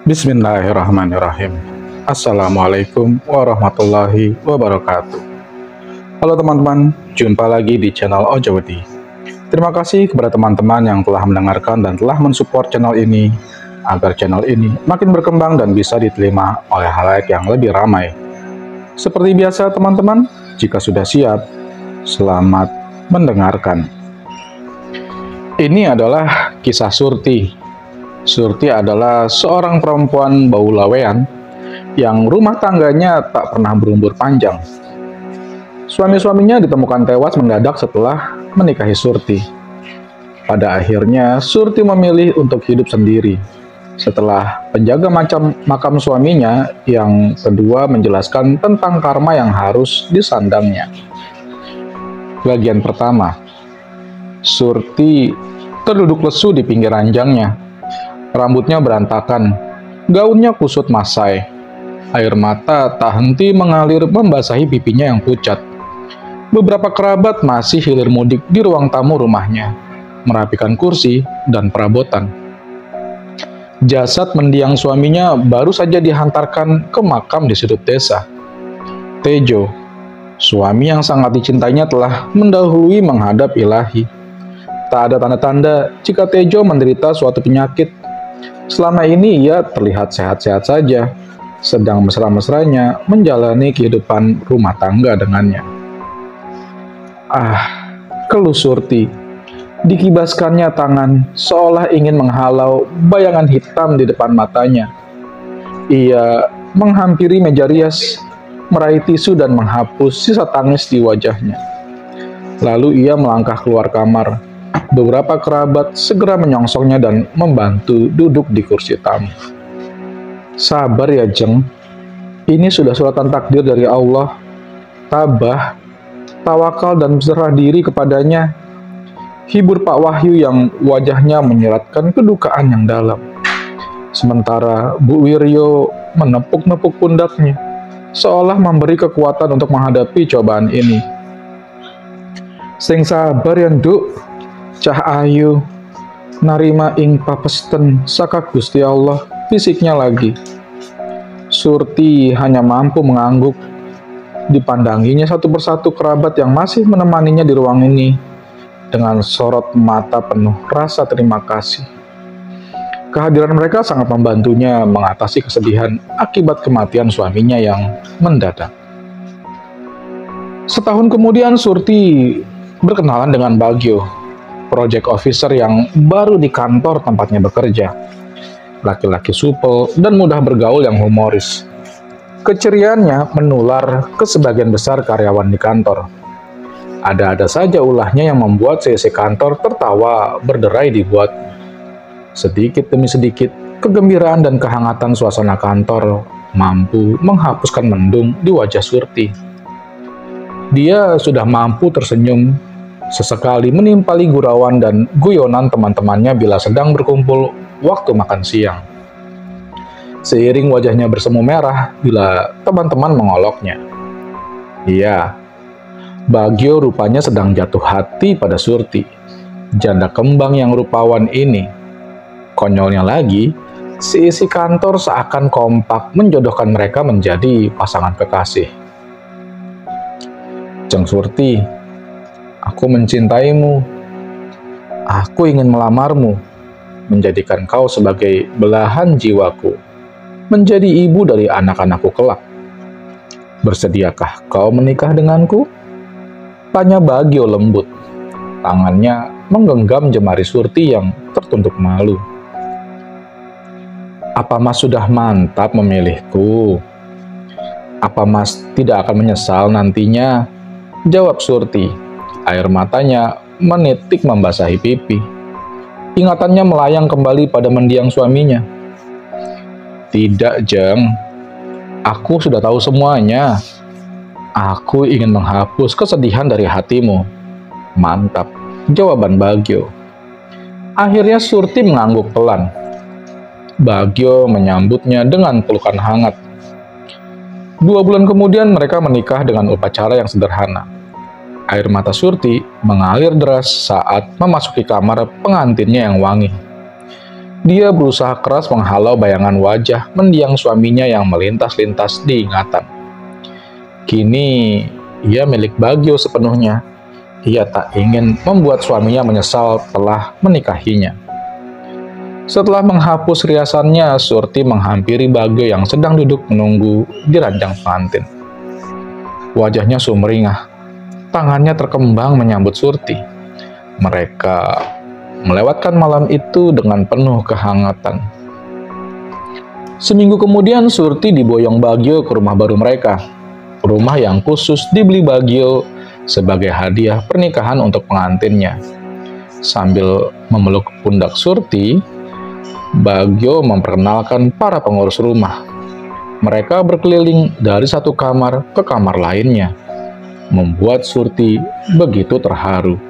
Bismillahirrahmanirrahim. Assalamualaikum warahmatullahi wabarakatuh. Halo teman-teman, jumpa lagi di channel Ojawadi. Terima kasih kepada teman-teman yang telah mendengarkan dan telah mensupport channel ini, agar channel ini makin berkembang dan bisa diterima oleh halayak yang lebih ramai. Seperti biasa teman-teman, jika sudah siap, selamat mendengarkan. Ini adalah kisah Surti. Surti adalah seorang perempuan bau lawean yang rumah tangganya tak pernah berumur panjang. Suami-suaminya ditemukan tewas mendadak setelah menikahi Surti. Pada akhirnya, Surti memilih untuk hidup sendiri. Setelah penjaga makam suaminya yang kedua menjelaskan tentang karma yang harus disandangnya. Bagian pertama, Surti terduduk lesu di pinggir ranjangnya. Rambutnya berantakan, gaunnya kusut masai, air mata tak henti mengalir membasahi pipinya yang pucat. Beberapa kerabat masih hilir mudik di ruang tamu rumahnya, merapikan kursi dan perabotan. Jasad mendiang suaminya baru saja dihantarkan ke makam di sudut desa. Tejo, suami yang sangat dicintainya, telah mendahului menghadap Ilahi. Tak ada tanda-tanda jika Tejo menderita suatu penyakit. Selama ini ia terlihat sehat-sehat saja, sedang mesra-mesranya menjalani kehidupan rumah tangga dengannya. Keluh Surti. Dikibaskannya tangan, seolah ingin menghalau bayangan hitam di depan matanya. Ia menghampiri meja rias, meraih tisu dan menghapus sisa tangis di wajahnya. Lalu ia melangkah keluar kamar. Beberapa kerabat segera menyongsongnya dan membantu duduk di kursi tamu. Sabar ya Jeng, ini sudah suratan takdir dari Allah. Tabah, tawakal dan berserah diri kepadanya. Hibur Pak Wahyu yang wajahnya menyiratkan kedukaan yang dalam. Sementara Bu Wiryo menepuk-nepuk pundaknya, seolah memberi kekuatan untuk menghadapi cobaan ini. Sing sabar ya Nduk, Cah ayu, narima ing papesten saka Gusti Allah, fisiknya lagi. Surti hanya mampu mengangguk. Dipandanginya satu persatu kerabat yang masih menemaninya di ruang ini, dengan sorot mata penuh rasa terima kasih. Kehadiran mereka sangat membantunya mengatasi kesedihan akibat kematian suaminya yang mendadak. Setahun kemudian Surti berkenalan dengan Bagio, project officer yang baru di kantor tempatnya bekerja. Laki-laki supel dan mudah bergaul yang humoris. Keceriaannya menular ke sebagian besar karyawan di kantor. Ada-ada saja ulahnya yang membuat seisi kantor tertawa berderai dibuat. Sedikit demi sedikit, kegembiraan dan kehangatan suasana kantor mampu menghapuskan mendung di wajah Surti. Dia sudah mampu tersenyum, sesekali menimpali gurauan dan guyonan teman-temannya bila sedang berkumpul waktu makan siang. Seiring wajahnya bersemu merah bila teman-teman mengoloknya. Iya, Bagio rupanya sedang jatuh hati pada Surti, janda kembang yang rupawan ini. Konyolnya lagi, seisi kantor seakan kompak menjodohkan mereka menjadi pasangan kekasih. Jeng Surti, aku mencintaimu. Aku ingin melamarmu, menjadikan kau sebagai belahan jiwaku, menjadi ibu dari anak-anakku kelak. Bersediakah kau menikah denganku? Tanya Bagio lembut. Tangannya menggenggam jemari Surti yang tertunduk malu. Apa Mas sudah mantap memilihku? Apa Mas tidak akan menyesal nantinya? Jawab Surti. Air matanya menitik membasahi pipi. Ingatannya melayang kembali pada mendiang suaminya. Tidak, Jeng. Aku sudah tahu semuanya. Aku ingin menghapus kesedihan dari hatimu. Mantap, jawaban Bagio. Akhirnya Surti mengangguk pelan. Bagio menyambutnya dengan pelukan hangat. 2 bulan kemudian mereka menikah dengan upacara yang sederhana. Air mata Surti mengalir deras saat memasuki kamar pengantinnya yang wangi. Dia berusaha keras menghalau bayangan wajah mendiang suaminya yang melintas-lintas di ingatan. Kini ia milik Bagio sepenuhnya. Ia tak ingin membuat suaminya menyesal telah menikahinya. Setelah menghapus riasannya, Surti menghampiri Bagio yang sedang duduk menunggu di ranjang pengantin. Wajahnya sumringah, tangannya terkembang menyambut Surti. Mereka melewatkan malam itu dengan penuh kehangatan. Seminggu kemudian Surti diboyong Bagio ke rumah baru mereka. Rumah yang khusus dibeli Bagio sebagai hadiah pernikahan untuk pengantinnya. Sambil memeluk pundak Surti, Bagio memperkenalkan para pengurus rumah. Mereka berkeliling dari satu kamar ke kamar lainnya, membuat Surti begitu terharu.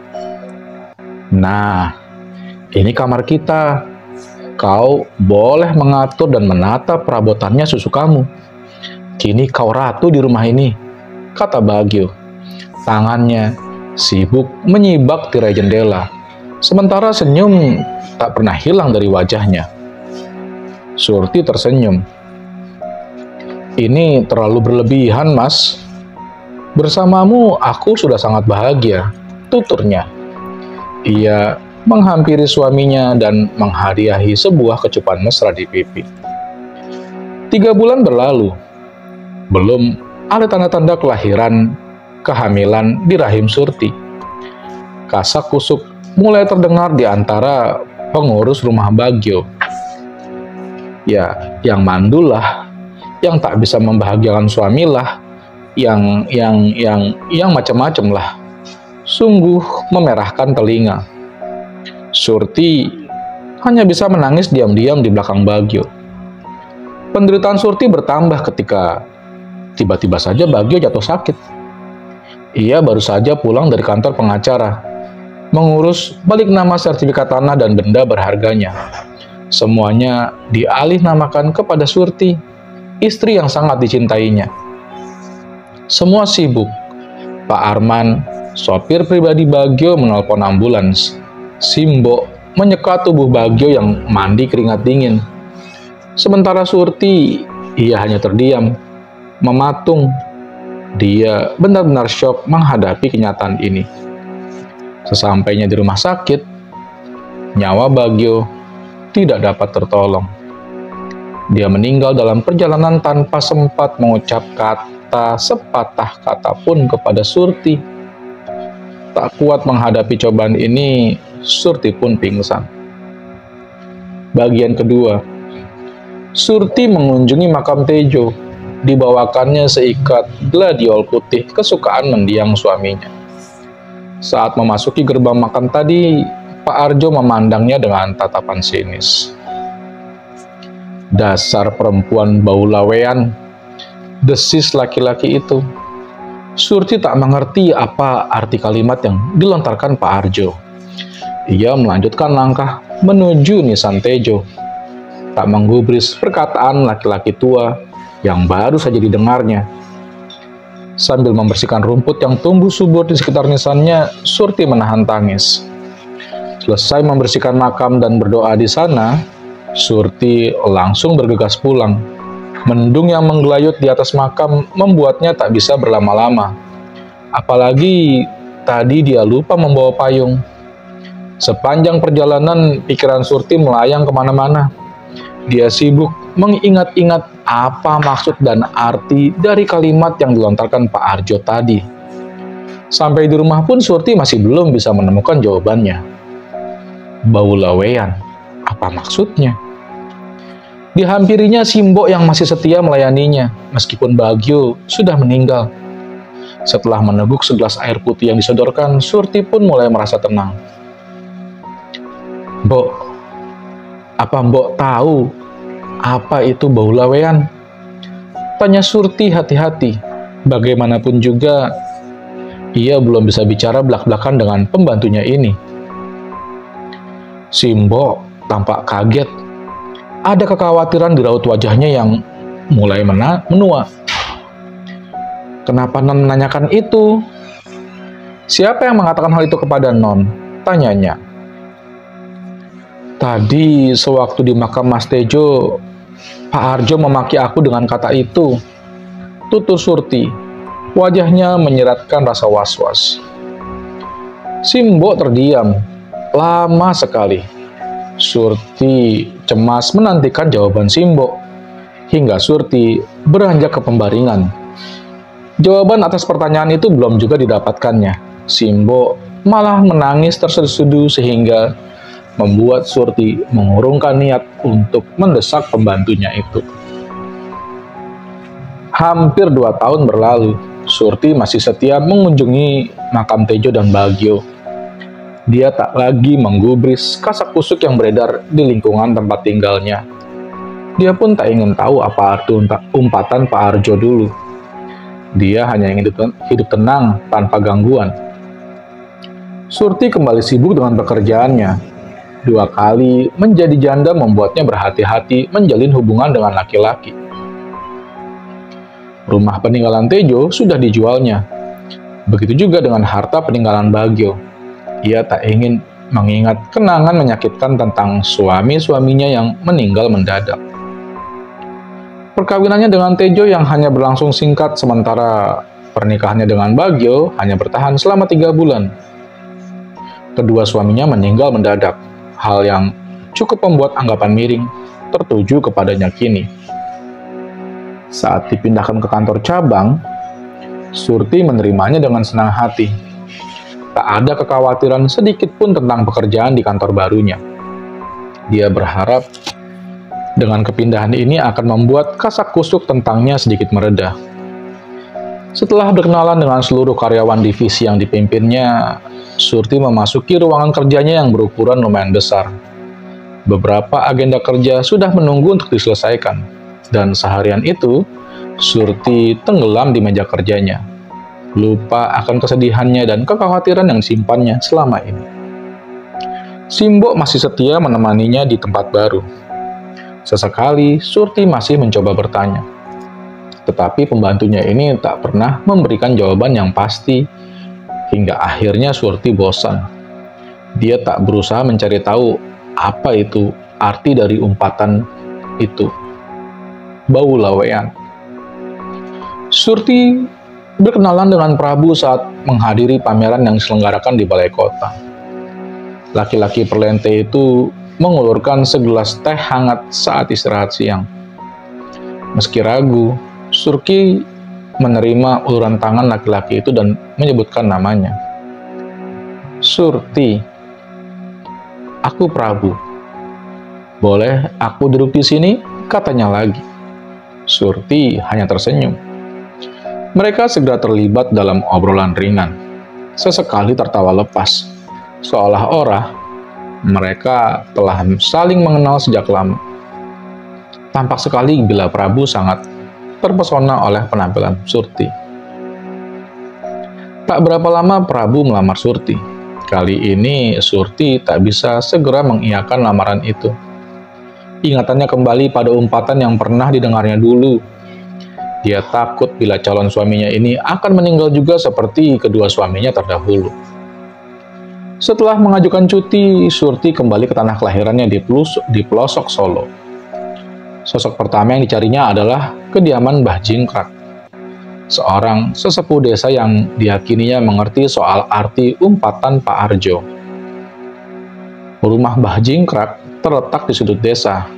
"Nah, ini kamar kita. Kau boleh mengatur dan menata perabotannya sesukamu. Kini kau ratu di rumah ini," kata Bagio. Tangannya sibuk menyibak tirai jendela, sementara senyum tak pernah hilang dari wajahnya. Surti tersenyum. "Ini terlalu berlebihan, Mas. Bersamamu aku sudah sangat bahagia," tuturnya. Ia menghampiri suaminya dan menghadiahi sebuah kecupan mesra di pipi. 3 bulan berlalu. Belum ada tanda-tanda kelahiran, kehamilan di rahim Surti. Kasak-kusuk mulai terdengar di antara pengurus rumah Bagio. Ya, yang mandul lah, yang tak bisa membahagiakan suami lah, yang macam-macam lah. Sungguh memerahkan telinga. Surti hanya bisa menangis diam-diam di belakang Bagio. Penderitaan Surti bertambah ketika tiba-tiba saja Bagio jatuh sakit. Ia baru saja pulang dari kantor pengacara, mengurus balik nama sertifikat tanah dan benda berharganya. Semuanya dialih-namakan kepada Surti, istri yang sangat dicintainya. Semua sibuk. Pak Arman, sopir pribadi Bagio, menelpon ambulans. Simbo menyekat tubuh Bagio yang mandi keringat dingin. Sementara Surti, ia hanya terdiam, mematung. Dia benar-benar syok menghadapi kenyataan ini. Sesampainya di rumah sakit, nyawa Bagio tidak dapat tertolong. Dia meninggal dalam perjalanan tanpa sempat mengucap kata sepatah kata pun kepada Surti. Tak kuat menghadapi cobaan ini, Surti pun pingsan. Bagian kedua, Surti mengunjungi makam Tejo. Dibawakannya seikat gladiol putih kesukaan mendiang suaminya. Saat memasuki gerbang makam tadi, Pak Arjo memandangnya dengan tatapan sinis. "Dasar perempuan bau lawean," desis laki-laki itu. Surti tak mengerti apa arti kalimat yang dilontarkan Pak Arjo. Ia melanjutkan langkah menuju nisan Tejo. Tak menggubris perkataan laki-laki tua yang baru saja didengarnya. Sambil membersihkan rumput yang tumbuh subur di sekitar nisannya, Surti menahan tangis. Selesai membersihkan makam dan berdoa di sana, Surti langsung bergegas pulang. Mendung yang menggelayut di atas makam membuatnya tak bisa berlama-lama. Apalagi tadi dia lupa membawa payung. Sepanjang perjalanan, pikiran Surti melayang kemana-mana. Dia sibuk mengingat-ingat apa maksud dan arti dari kalimat yang dilontarkan Pak Arjo tadi. Sampai di rumah pun Surti masih belum bisa menemukan jawabannya. Bau lawean, apa maksudnya? Dihampirinya Simbo yang masih setia melayaninya, meskipun Bagio sudah meninggal. Setelah meneguk segelas air putih yang disodorkan, Surti pun mulai merasa tenang. "Mbok, apa Mbok tahu apa itu bau lawean?" tanya Surti hati-hati. Bagaimanapun juga, ia belum bisa bicara belak-belakan dengan pembantunya ini. Simbo tampak kaget. Ada kekhawatiran di raut wajahnya yang mulai menua. "Kenapa Non menanyakan itu?" "Siapa yang mengatakan hal itu kepada Non?" tanyanya. Tadi sewaktu di makam Mas Tejo, Pak Arjo memaki aku dengan kata itu, tutur Surti. Wajahnya menyiratkan rasa was-was. Simbo terdiam, lama sekali. Surti cemas menantikan jawaban Simbo, hingga Surti beranjak ke pembaringan. Jawaban atas pertanyaan itu belum juga didapatkannya. Simbo malah menangis terseduh sehingga membuat Surti mengurungkan niat untuk mendesak pembantunya itu. Hampir 2 tahun berlalu, Surti masih setia mengunjungi makam Tejo dan Bagio. Dia tak lagi menggubris kasak-kusuk yang beredar di lingkungan tempat tinggalnya. Dia pun tak ingin tahu apa arti umpatan Pak Arjo dulu. Dia hanya ingin hidup tenang tanpa gangguan. Surti kembali sibuk dengan pekerjaannya. 2 kali menjadi janda membuatnya berhati-hati menjalin hubungan dengan laki-laki. Rumah peninggalan Tejo sudah dijualnya. Begitu juga dengan harta peninggalan Bagio. Ia tak ingin mengingat kenangan menyakitkan tentang suami-suaminya yang meninggal mendadak. Perkawinannya dengan Tejo yang hanya berlangsung singkat, sementara pernikahannya dengan Bagio hanya bertahan selama 3 bulan. Kedua suaminya meninggal mendadak, hal yang cukup membuat anggapan miring tertuju kepadanya kini. Saat dipindahkan ke kantor cabang, Surti menerimanya dengan senang hati. Tak ada kekhawatiran sedikit pun tentang pekerjaan di kantor barunya. Dia berharap dengan kepindahan ini akan membuat kasak-kusuk tentangnya sedikit mereda. Setelah berkenalan dengan seluruh karyawan divisi yang dipimpinnya, Surti memasuki ruangan kerjanya yang berukuran lumayan besar. Beberapa agenda kerja sudah menunggu untuk diselesaikan, dan seharian itu, Surti tenggelam di meja kerjanya, lupa akan kesedihannya dan kekhawatiran yang disimpannya selama ini. Simbo masih setia menemaninya di tempat baru. Sesekali, Surti masih mencoba bertanya. Tetapi pembantunya ini tak pernah memberikan jawaban yang pasti, hingga akhirnya Surti bosan. Dia tak berusaha mencari tahu apa itu arti dari umpatan itu. Bau lawean. Surti berkenalan dengan Prabu saat menghadiri pameran yang diselenggarakan di balai kota. Laki-laki perlente itu mengulurkan segelas teh hangat saat istirahat siang. Meski ragu, Surti menerima uluran tangan laki-laki itu dan menyebutkan namanya. Surti, aku Prabu. Boleh aku duduk di sini? Katanya lagi. Surti hanya tersenyum. Mereka segera terlibat dalam obrolan ringan. Sesekali tertawa lepas, seolah-olah mereka telah saling mengenal sejak lama. Tampak sekali bila Prabu sangat terpesona oleh penampilan Surti. Tak berapa lama Prabu melamar Surti. Kali ini Surti tak bisa segera mengiyakan lamaran itu. Ingatannya kembali pada umpatan yang pernah didengarnya dulu. Dia takut bila calon suaminya ini akan meninggal juga seperti kedua suaminya terdahulu. Setelah mengajukan cuti, Surti kembali ke tanah kelahirannya di pelosok Solo. Sosok pertama yang dicarinya adalah kediaman Mbah Jingkrak, seorang sesepuh desa yang diyakininya mengerti soal arti umpatan Pak Arjo. Rumah Mbah Jingkrak terletak di sudut desa.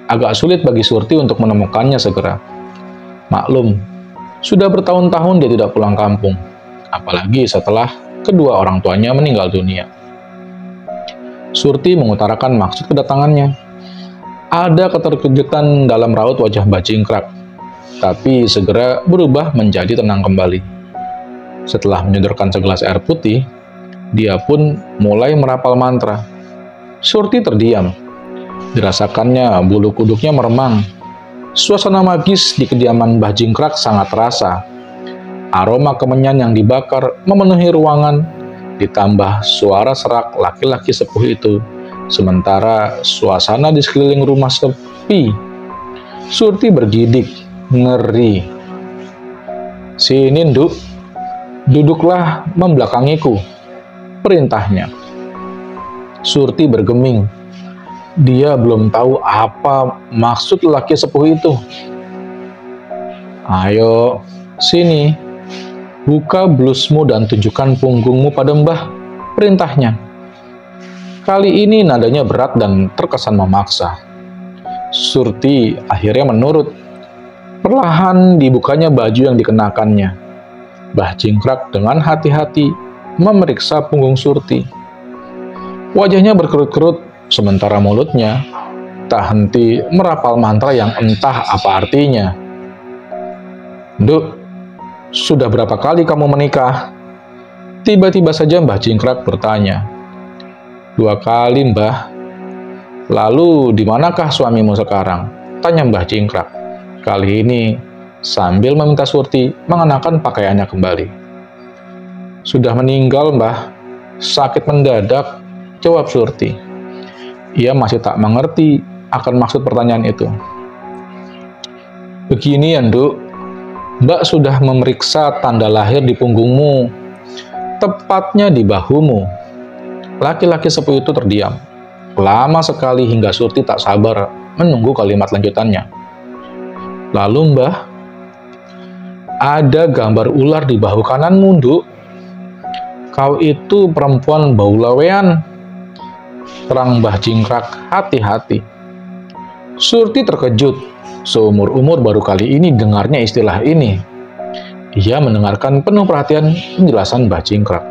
Agak sulit bagi Surti untuk menemukannya segera. Maklum, sudah bertahun-tahun dia tidak pulang kampung, apalagi setelah kedua orang tuanya meninggal dunia. Surti mengutarakan maksud kedatangannya. Ada keterkejutan dalam raut wajah Mbah Jingkrak, tapi segera berubah menjadi tenang kembali. Setelah menyodorkan segelas air putih, dia pun mulai merapal mantra. Surti terdiam. Dirasakannya bulu kuduknya meremang. Suasana magis di kediaman Mbah Jingkrak sangat terasa. Aroma kemenyan yang dibakar memenuhi ruangan, ditambah suara serak laki-laki sepuh itu. Sementara suasana di sekeliling rumah sepi. Surti bergidik, ngeri. Sini, Nduk. Duduklah membelakangiku, perintahnya. Surti bergeming. dia belum tahu apa maksud lelaki sepuh itu. "Ayo, sini, buka blusmu dan tunjukkan punggungmu pada Mbah," perintahnya. Kali ini nadanya berat dan terkesan memaksa. Surti akhirnya menurut. Perlahan dibukanya baju yang dikenakannya. Mbah Jingkrak dengan hati-hati memeriksa punggung Surti. Wajahnya berkerut-kerut, sementara mulutnya tak henti merapal mantra yang entah apa artinya. "Nduk, sudah berapa kali kamu menikah?" Tiba-tiba saja Mbah Jingkrak bertanya. "2 kali, Mbah." "Lalu di manakah suamimu sekarang?" tanya Mbah Jingkrak. Kali ini sambil meminta Surti mengenakan pakaiannya kembali. "Sudah meninggal, Mbah. Sakit mendadak," jawab Surti. Ia masih tak mengerti akan maksud pertanyaan itu. "Begini ya, Nduk. Mbak sudah memeriksa tanda lahir di punggungmu, tepatnya di bahumu." Laki-laki sepuh itu terdiam. Lama sekali hingga Surti tak sabar menunggu kalimat lanjutannya. "Lalu, Mbah?" "Ada gambar ular di bahu kananmu, Nduk. Kau itu perempuan bau lawean," terang Mbah Jingkrak hati-hati. Surti terkejut. Seumur-umur baru kali ini dengarnya istilah ini. Ia mendengarkan penuh perhatian penjelasan Mbah Jingkrak.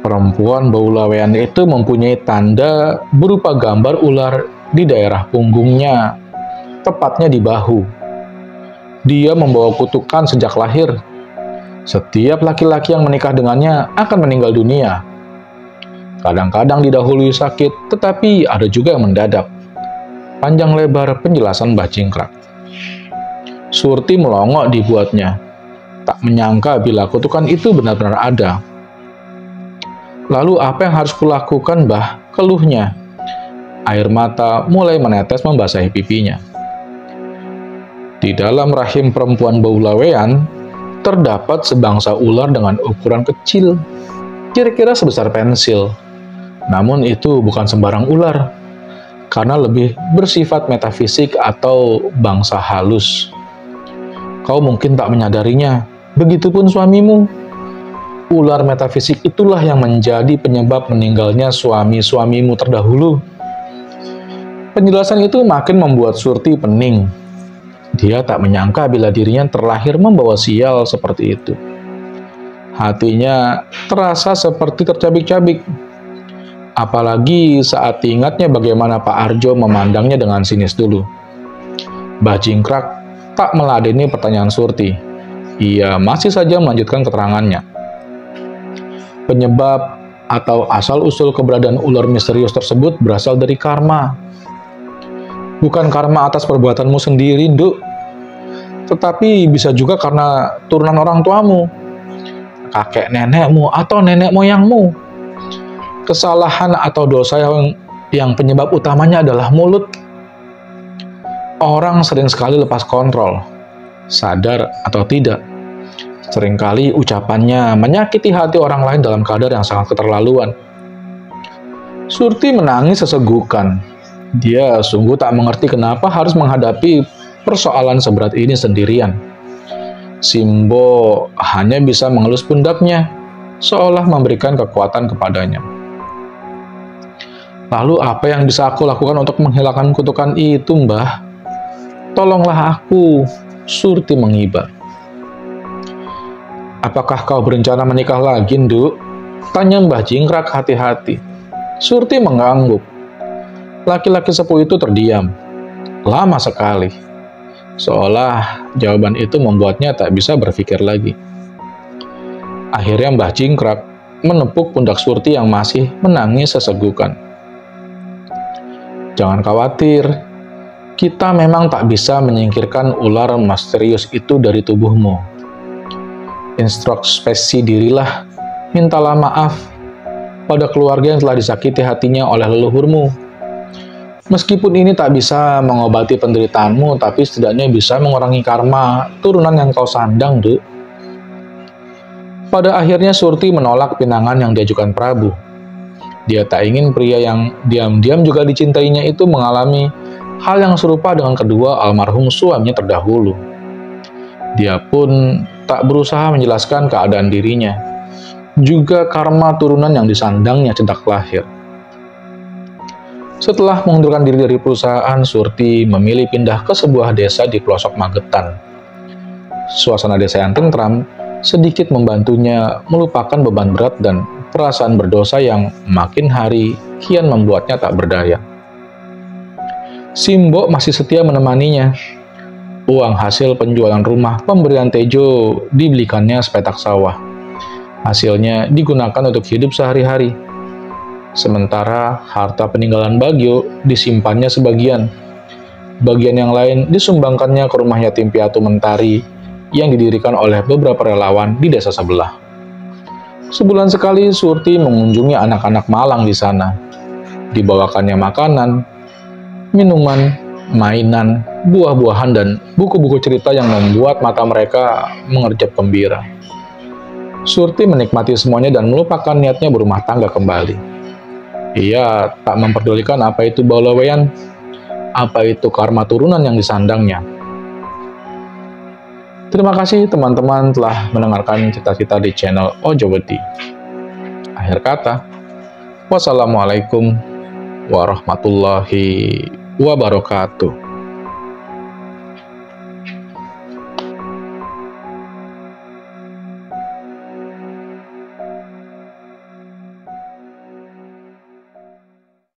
Perempuan bau lawean itu mempunyai tanda berupa gambar ular di daerah punggungnya, tepatnya di bahu. Dia membawa kutukan sejak lahir. Setiap laki-laki yang menikah dengannya akan meninggal dunia. Kadang-kadang didahului sakit, tetapi ada juga yang mendadak. Panjang lebar penjelasan Mbah Jingkrak. Surti melongok dibuatnya. Tak menyangka bila kutukan itu benar-benar ada. "Lalu apa yang harus kulakukan, Mbah?" keluhnya. Air mata mulai menetes membasahi pipinya. Di dalam rahim perempuan bau lawean, terdapat sebangsa ular dengan ukuran kecil, kira-kira sebesar pensil. Namun itu bukan sembarang ular, karena lebih bersifat metafisik atau bangsa halus. Kau mungkin tak menyadarinya, begitupun suamimu. Ular metafisik itulah yang menjadi penyebab meninggalnya suami-suamimu terdahulu. Penjelasan itu makin membuat Surti pening. Dia tak menyangka bila dirinya terlahir membawa sial seperti itu. Hatinya terasa seperti tercabik-cabik. Apalagi saat ingatnya bagaimana Pak Arjo memandangnya dengan sinis dulu. Mbah Jingkrak tak meladeni pertanyaan Surti. Ia masih saja melanjutkan keterangannya. Penyebab atau asal-usul keberadaan ular misterius tersebut berasal dari karma. Bukan karma atas perbuatanmu sendiri, Nduk. Tetapi bisa juga karena turunan orang tuamu, kakek nenekmu, atau nenek moyangmu. Kesalahan atau dosa yang penyebab utamanya adalah mulut. Orang sering sekali lepas kontrol, sadar atau tidak. Seringkali ucapannya menyakiti hati orang lain dalam kadar yang sangat keterlaluan. Surti menangis sesegukan. Dia sungguh tak mengerti kenapa harus menghadapi persoalan seberat ini sendirian. Simbo hanya bisa mengelus pundaknya, seolah memberikan kekuatan kepadanya. "Lalu apa yang bisa aku lakukan untuk menghilangkan kutukan itu, Mbah? Tolonglah aku," Surti mengibar. "Apakah kau berencana menikah lagi, Nduk?" tanya Mbah Jingkrak hati-hati. Surti mengangguk. Laki-laki sepuh itu terdiam. Lama sekali. Seolah jawaban itu membuatnya tak bisa berpikir lagi. Akhirnya Mbah Jingkrak menepuk pundak Surti yang masih menangis sesegukan. "Jangan khawatir. Kita memang tak bisa menyingkirkan ular misterius itu dari tubuhmu. Introspeksi dirilah. Mintalah maaf pada keluarga yang telah disakiti hatinya oleh leluhurmu. Meskipun ini tak bisa mengobati penderitaanmu, tapi setidaknya bisa mengurangi karma turunan yang kau sandang, Duk." Pada akhirnya Surti menolak pinangan yang diajukan Prabu. Dia tak ingin pria yang diam-diam juga dicintainya itu mengalami hal yang serupa dengan kedua almarhum suaminya terdahulu. Dia pun tak berusaha menjelaskan keadaan dirinya, juga karma turunan yang disandangnya sejak lahir. Setelah mengundurkan diri dari perusahaan, Surti memilih pindah ke sebuah desa di pelosok Magetan. Suasana desa yang tentram sedikit membantunya melupakan beban berat dan perasaan berdosa yang makin hari kian membuatnya tak berdaya. Simbo masih setia menemaninya. Uang hasil penjualan rumah pemberian Tejo dibelikannya sepetak sawah. Hasilnya digunakan untuk hidup sehari-hari. Sementara harta peninggalan Bagio disimpannya sebagian. Bagian yang lain disumbangkannya ke rumah yatim piatu Mentari yang didirikan oleh beberapa relawan di desa sebelah. Sebulan sekali Surti mengunjungi anak-anak malang di sana. Dibawakannya makanan, minuman, mainan, buah-buahan, dan buku-buku cerita yang membuat mata mereka mengerjap gembira. Surti menikmati semuanya dan melupakan niatnya berumah tangga kembali. Ia tak memperdulikan apa itu baulawean, apa itu karma turunan yang disandangnya. Terima kasih teman-teman telah mendengarkan cerita-cerita di channel Ojowedi. Akhir kata, wassalamualaikum warahmatullahi wabarakatuh.